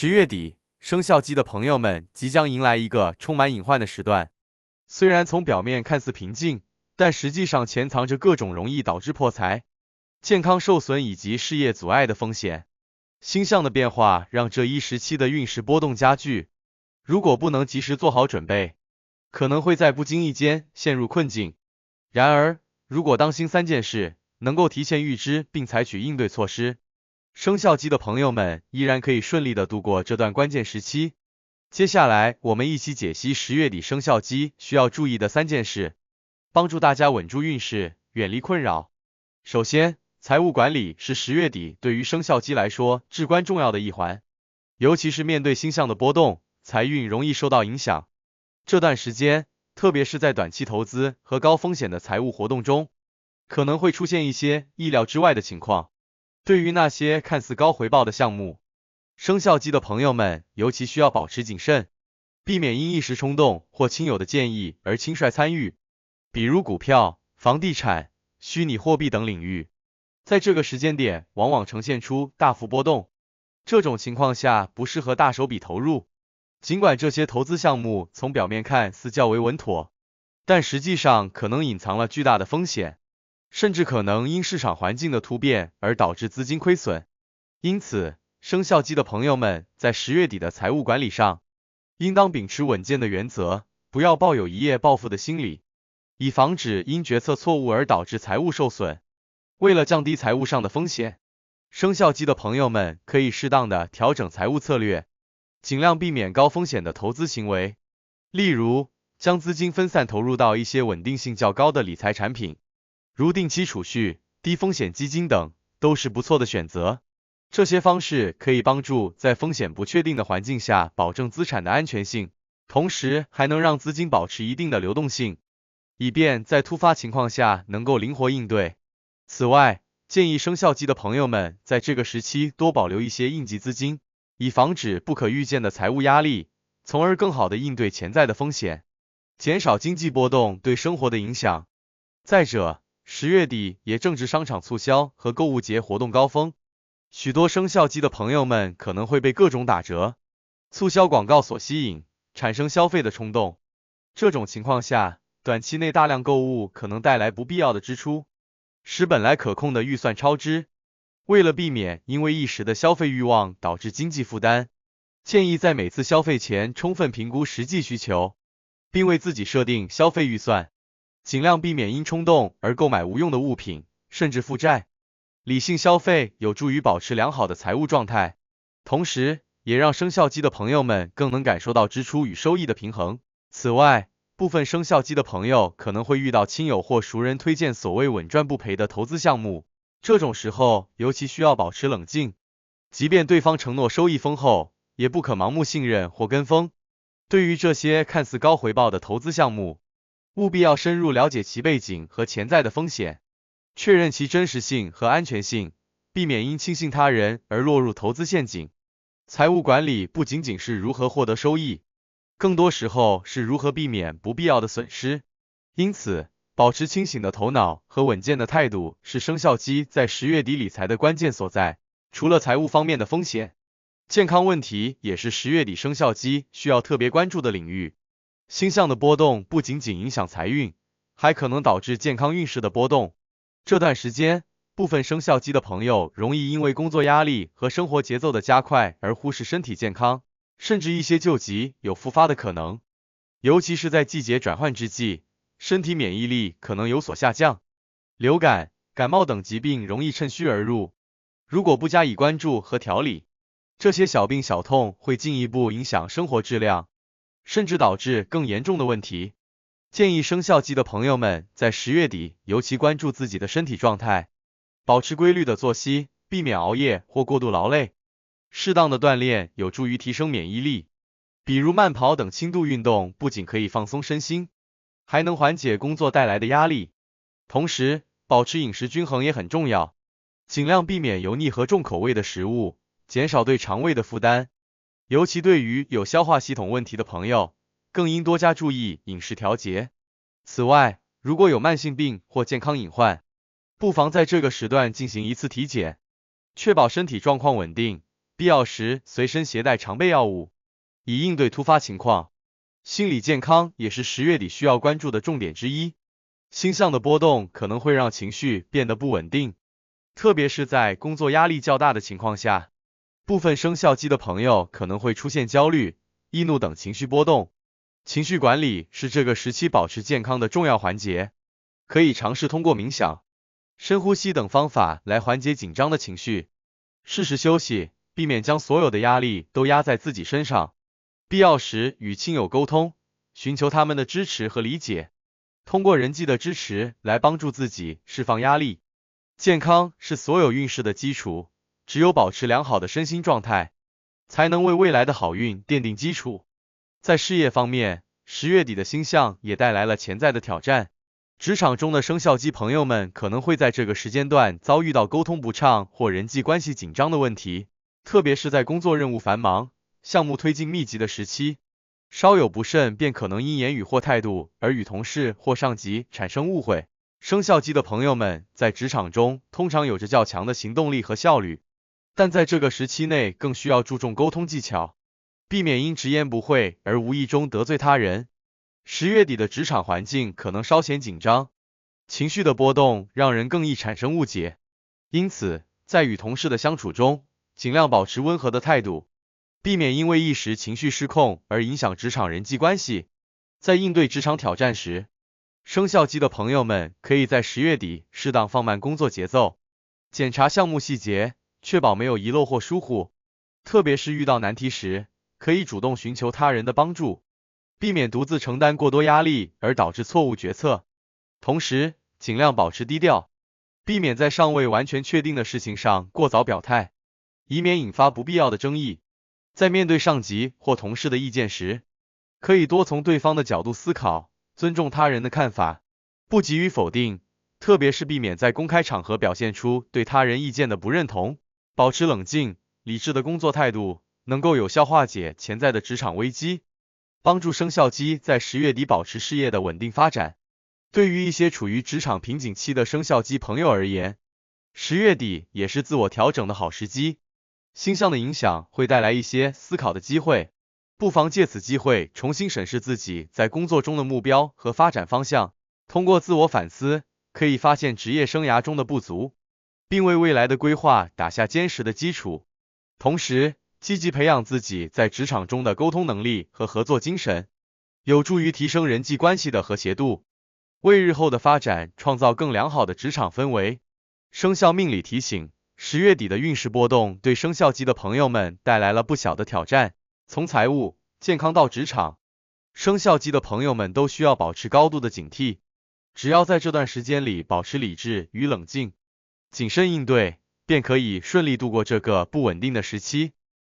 10月底，生肖鸡的朋友们即将迎来一个充满隐患的时段。虽然从表面看似平静，但实际上潜藏着各种容易导致破财、健康受损以及事业阻碍的风险。星象的变化让这一时期的运势波动加剧，如果不能及时做好准备，可能会在不经意间陷入困境。然而，如果当心3件事，能够提前预知并采取应对措施，生肖鸡的朋友们依然可以顺利的度过这段关键时期。接下来，我们一起解析10月底生肖鸡需要注意的3件事，帮助大家稳住运势，远离困扰。首先，财务管理是10月底对于生肖鸡来说至关重要的一环，尤其是面对星象的波动，财运容易受到影响。这段时间，特别是在短期投资和高风险的财务活动中，可能会出现一些意料之外的情况。对于那些看似高回报的项目，生肖鸡的朋友们尤其需要保持谨慎，避免因一时冲动或亲友的建议而轻率参与，比如股票、房地产、虚拟货币等领域。在这个时间点，往往呈现出大幅波动，这种情况下不适合大手笔投入。尽管这些投资项目从表面看似较为稳妥，但实际上可能隐藏了巨大的风险，甚至可能因市场环境的突变而导致资金亏损。因此，生肖鸡的朋友们在10月底的财务管理上，应当秉持稳健的原则，不要抱有一夜暴富的心理，以防止因决策错误而导致财务受损。为了降低财务上的风险，生肖鸡的朋友们可以适当的调整财务策略，尽量避免高风险的投资行为，例如将资金分散投入到一些稳定性较高的理财产品，如定期储蓄、低风险基金等，都是不错的选择。这些方式可以帮助在风险不确定的环境下保证资产的安全性，同时还能让资金保持一定的流动性，以便在突发情况下能够灵活应对。此外，建议生肖鸡的朋友们在这个时期多保留一些应急资金，以防止不可预见的财务压力，从而更好的应对潜在的风险，减少经济波动对生活的影响。再者，10月底也正值商场促销和购物节活动高峰，许多生肖鸡的朋友们可能会被各种打折、促销广告所吸引，产生消费的冲动。这种情况下，短期内大量购物可能带来不必要的支出，使本来可控的预算超支。为了避免因为一时的消费欲望导致经济负担，建议在每次消费前充分评估实际需求，并为自己设定消费预算，尽量避免因冲动而购买无用的物品，甚至负债。理性消费有助于保持良好的财务状态，同时也让生肖鸡的朋友们更能感受到支出与收益的平衡。此外，部分生肖鸡的朋友可能会遇到亲友或熟人推荐所谓稳赚不赔的投资项目，这种时候尤其需要保持冷静，即便对方承诺收益丰厚，也不可盲目信任或跟风。对于这些看似高回报的投资项目，务必要深入了解其背景和潜在的风险，确认其真实性和安全性，避免因轻信他人而落入投资陷阱。财务管理不仅仅是如何获得收益，更多时候是如何避免不必要的损失。因此，保持清醒的头脑和稳健的态度是生肖鸡在10月底理财的关键所在。除了财务方面的风险，健康问题也是10月底生肖鸡需要特别关注的领域。星象的波动不仅仅影响财运，还可能导致健康运势的波动。这段时间，部分生肖鸡的朋友容易因为工作压力和生活节奏的加快而忽视身体健康，甚至一些旧疾有复发的可能。尤其是在季节转换之际，身体免疫力可能有所下降，流感、感冒等疾病容易趁虚而入。如果不加以关注和调理，这些小病小痛会进一步影响生活质量，甚至导致更严重的问题。建议生肖鸡的朋友们在10月底尤其关注自己的身体状态，保持规律的作息，避免熬夜或过度劳累。适当的锻炼有助于提升免疫力，比如慢跑等轻度运动不仅可以放松身心，还能缓解工作带来的压力。同时，保持饮食均衡也很重要，尽量避免油腻和重口味的食物，减少对肠胃的负担。尤其对于有消化系统问题的朋友，更应多加注意饮食调节。此外，如果有慢性病或健康隐患，不妨在这个时段进行一次体检，确保身体状况稳定，必要时随身携带常备药物，以应对突发情况。心理健康也是10月底需要关注的重点之一。星象的波动可能会让情绪变得不稳定，特别是在工作压力较大的情况下，部分生肖鸡的朋友可能会出现焦虑、易怒等情绪波动。情绪管理是这个时期保持健康的重要环节，可以尝试通过冥想、深呼吸等方法来缓解紧张的情绪，适时休息，避免将所有的压力都压在自己身上。必要时与亲友沟通，寻求他们的支持和理解，通过人际的支持来帮助自己释放压力。健康是所有运势的基础，只有保持良好的身心状态，才能为未来的好运奠定基础。在事业方面，10月底的星象也带来了潜在的挑战。职场中的生肖鸡朋友们可能会在这个时间段遭遇到沟通不畅或人际关系紧张的问题，特别是在工作任务繁忙、项目推进密集的时期，稍有不慎便可能因言语或态度而与同事或上级产生误会。生肖鸡的朋友们在职场中通常有着较强的行动力和效率，但在这个时期内更需要注重沟通技巧，避免因直言不讳而无意中得罪他人。10月底的职场环境可能稍显紧张，情绪的波动让人更易产生误解，因此在与同事的相处中，尽量保持温和的态度，避免因为一时情绪失控而影响职场人际关系。在应对职场挑战时，生肖鸡的朋友们可以在10月底适当放慢工作节奏，检查项目细节，确保没有遗漏或疏忽。特别是遇到难题时，可以主动寻求他人的帮助，避免独自承担过多压力而导致错误决策。同时，尽量保持低调，避免在尚未完全确定的事情上过早表态，以免引发不必要的争议。在面对上级或同事的意见时，可以多从对方的角度思考，尊重他人的看法，不急于否定，特别是避免在公开场合表现出对他人意见的不认同。保持冷静、理智的工作态度，能够有效化解潜在的职场危机，帮助生肖鸡在10月底保持事业的稳定发展。对于一些处于职场瓶颈期的生肖鸡朋友而言，10月底也是自我调整的好时机。星象的影响会带来一些思考的机会，不妨借此机会重新审视自己在工作中的目标和发展方向。通过自我反思，可以发现职业生涯中的不足，并为未来的规划打下坚实的基础。同时，积极培养自己在职场中的沟通能力和合作精神，有助于提升人际关系的和谐度，为日后的发展创造更良好的职场氛围。生肖命理提醒：10月底的运势波动对生肖鸡的朋友们带来了不小的挑战，从财务、健康到职场，生肖鸡的朋友们都需要保持高度的警惕。只要在这段时间里保持理智与冷静，谨慎应对，便可以顺利度过这个不稳定的时期。